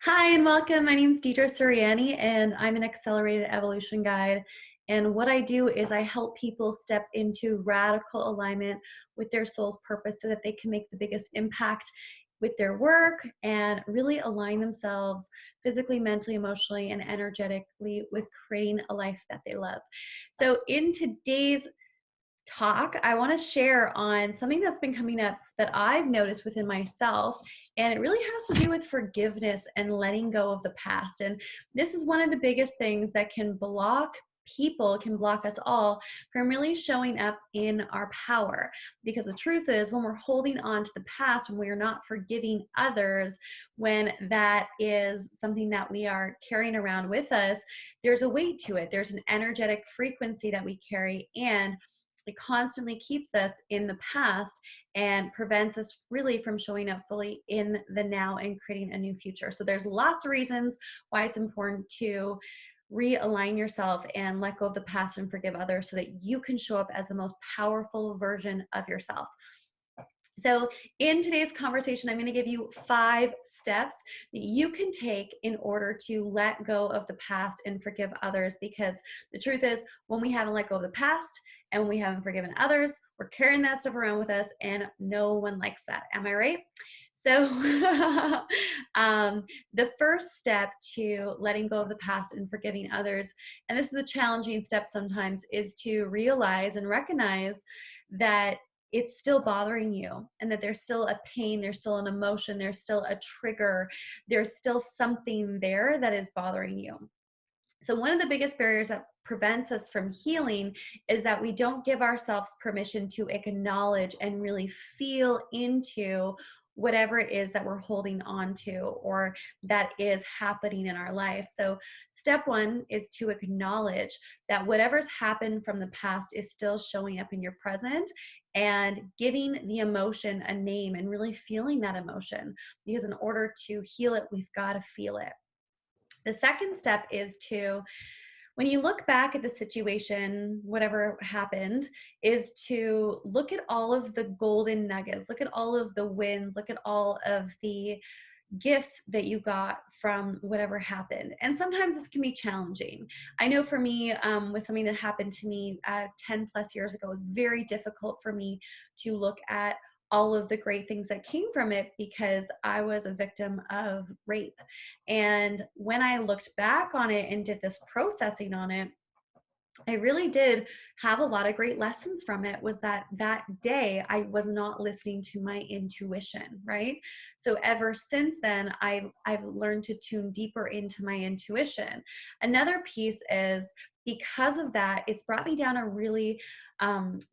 Hi and welcome. My name is Deidre Suriani and I'm an accelerated evolution guide. And what I do is I help people step into radical alignment with their soul's purpose so that they can make the biggest impact with their work and really align themselves physically, mentally, emotionally, and energetically with creating a life that they love. So, in today's talk, I want to share on something that's been coming up that I've noticed within myself. And it really has to do with forgiveness and letting go of the past. And this is one of the biggest things that can block people, can block us all from really showing up in our power. Because the truth is, when we're holding on to the past, when we are not forgiving others, when that is something that we are carrying around with us, there's a weight to it. There's an energetic frequency that we carry. And it constantly keeps us in the past and prevents us really from showing up fully in the now and creating a new future. So there's lots of reasons why it's important to realign yourself and let go of the past and forgive others so that you can show up as the most powerful version of yourself. So, in today's conversation, I'm going to give you 5 steps that you can take in order to let go of the past and forgive others. Because the truth is, when we haven't let go of the past and when we haven't forgiven others, we're carrying that stuff around with us, and no one likes that. Am I right? So, the first step to letting go of the past and forgiving others, and this is a challenging step sometimes, is to realize and recognize that it's still bothering you and that there's still a pain, there's still an emotion, there's still a trigger, there's still something there that is bothering you. So, one of the biggest barriers that prevents us from healing is that we don't give ourselves permission to acknowledge and really feel into whatever it is that we're holding on to or that is happening in our life. So, step one is to acknowledge that whatever's happened from the past is still showing up in your present and giving the emotion a name and really feeling that emotion. Because in order to heal it, we've got to feel it. The second step is to, when you look back at the situation, whatever happened, is to look at all of the golden nuggets, look at all of the wins, look at all of the gifts that you got from whatever happened. And sometimes this can be challenging. I know for me, with something that happened to me 10 plus years ago, it was very difficult for me to look at all of the great things that came from it because I was a victim of rape. And when I looked back on it and did this processing on it, I really did have a lot of great lessons from it. Was that that day I was not listening to my intuition, right? So ever since then I've learned to tune deeper into my intuition. Another piece is, because of that, it's brought me down a really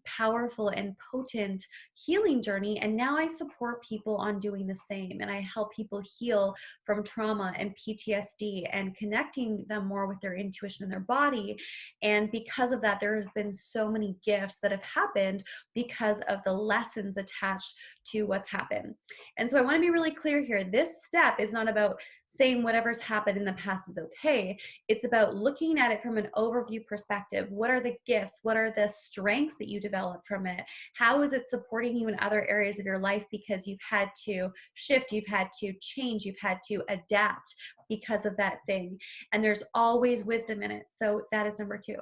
powerful and potent healing journey. And now I support people on doing the same. And I help people heal from trauma and PTSD and connecting them more with their intuition and their body. And because of that, there has been so many gifts that have happened because of the lessons attached to what's happened. And so I want to be really clear here. This step is not about saying whatever's happened in the past is okay. It's about looking at it from an overview perspective. What are the gifts? What are the strengths that you develop from it? How is it supporting you in other areas of your life because you've had to shift, you've had to change, you've had to adapt because of that thing. And there's always wisdom in it. So that is number 2.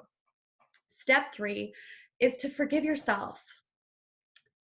Step 3 is to forgive yourself.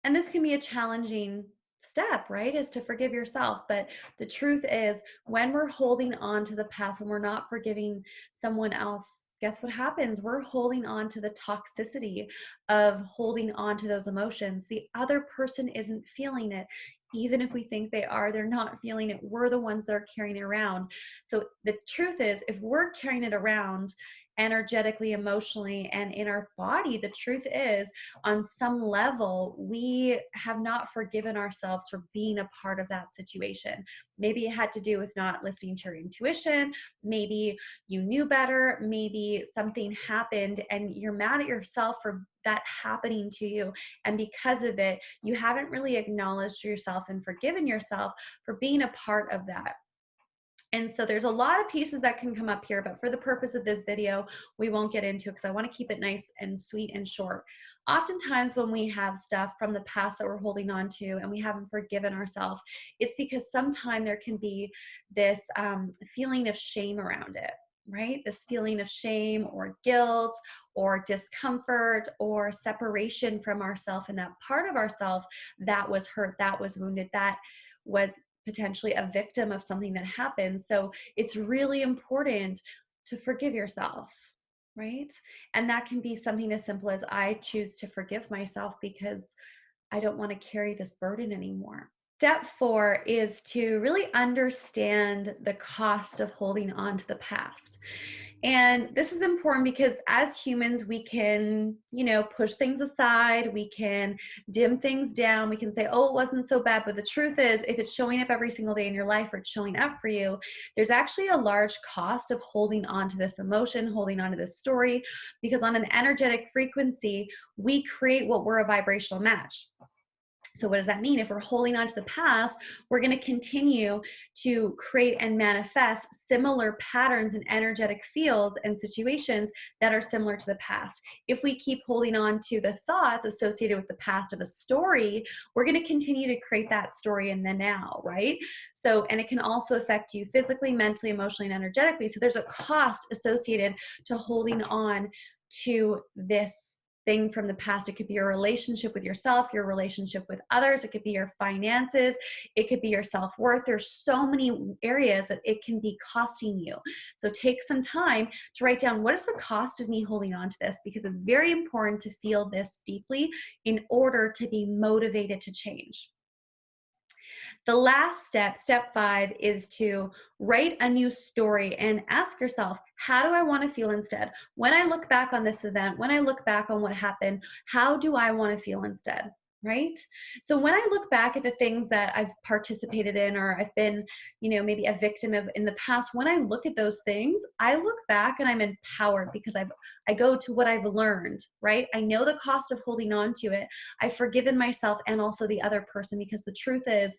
And this can be a challenging step, right? Is to forgive yourself. But the truth is, when we're holding on to the past, when we're not forgiving someone else, guess what happens? We're holding on to the toxicity of holding on to those emotions. The other person isn't feeling it. Even if we think they are, they're not feeling it. We're the ones that are carrying it around. So the truth is, if we're carrying it around energetically, emotionally, and in our body, the truth is, on some level, we have not forgiven ourselves for being a part of that situation. Maybe it had to do with not listening to your intuition. Maybe you knew better. Maybe something happened and you're mad at yourself for that happening to you. And because of it, you haven't really acknowledged yourself and forgiven yourself for being a part of that. And so there's a lot of pieces that can come up here, but for the purpose of this video, we won't get into it because I want to keep it nice and sweet and short. Oftentimes when we have stuff from the past that we're holding on to and we haven't forgiven ourselves, it's because sometimes there can be this feeling of shame around it, right? This feeling of shame or guilt or discomfort or separation from ourself and that part of ourself that was hurt, that was wounded, that was potentially a victim of something that happened. So it's really important to forgive yourself, right? And that can be something as simple as I choose to forgive myself because I don't want to carry this burden anymore. Step 4 is to really understand the cost of holding on to the past. And this is important because as humans, we can, push things aside, we can dim things down, we can say, oh, it wasn't so bad. But the truth is, if it's showing up every single day in your life or it's showing up for you, there's actually a large cost of holding on to this emotion, holding on to this story, because on an energetic frequency, we create what we're a vibrational match. So what does that mean? If we're holding on to the past, we're going to continue to create and manifest similar patterns and energetic fields and situations that are similar to the past. If we keep holding on to the thoughts associated with the past of a story, we're going to continue to create that story in the now, right? So, and it can also affect you physically, mentally, emotionally, and energetically. So there's a cost associated to holding on to this thing from the past. It could be your relationship with yourself, your relationship with others. It could be your finances. It could be your self-worth. There's so many areas that it can be costing you. So take some time to write down, what is the cost of me holding on to this? Because it's very important to feel this deeply in order to be motivated to change. The last step, step 5, is to write a new story and ask yourself, how do I want to feel instead? When I look back on this event, when I look back on what happened, how do I want to feel instead? Right? So when I look back at the things that I've participated in or I've been, maybe a victim of in the past, when I look at those things, I look back and I'm empowered because I go to what I've learned, right? I know the cost of holding on to it. I've forgiven myself and also the other person, because the truth is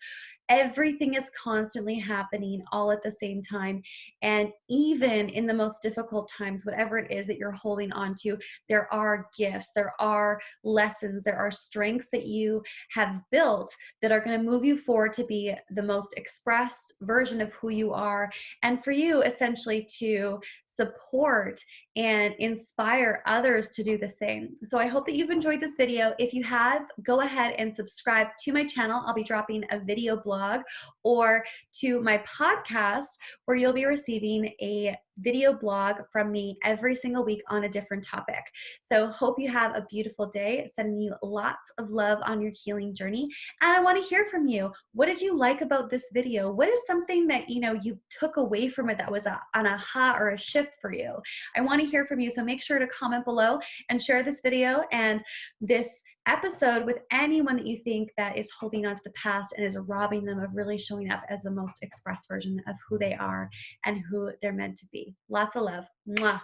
everything is constantly happening all at the same time. And even in the most difficult times, whatever it is that you're holding on to, there are gifts, there are lessons, there are strengths that you have built that are going to move you forward to be the most expressed version of who you are. And for you, essentially, to support and inspire others to do the same. So I hope that you've enjoyed this video. If you have, go ahead and subscribe to my channel. I'll be dropping a video blog, or to my podcast where you'll be receiving a video blog from me every single week on a different topic. So hope you have a beautiful day. Sending you lots of love on your healing journey. And I want to hear from you. What did you like about this video? What is something that you took away from it that was an aha or a shift for you? I want to hear from you. So make sure to comment below and share this video and this episode with anyone that you think that is holding on to the past and is robbing them of really showing up as the most express version of who they are and who they're meant to be. Lots of love. Mwah.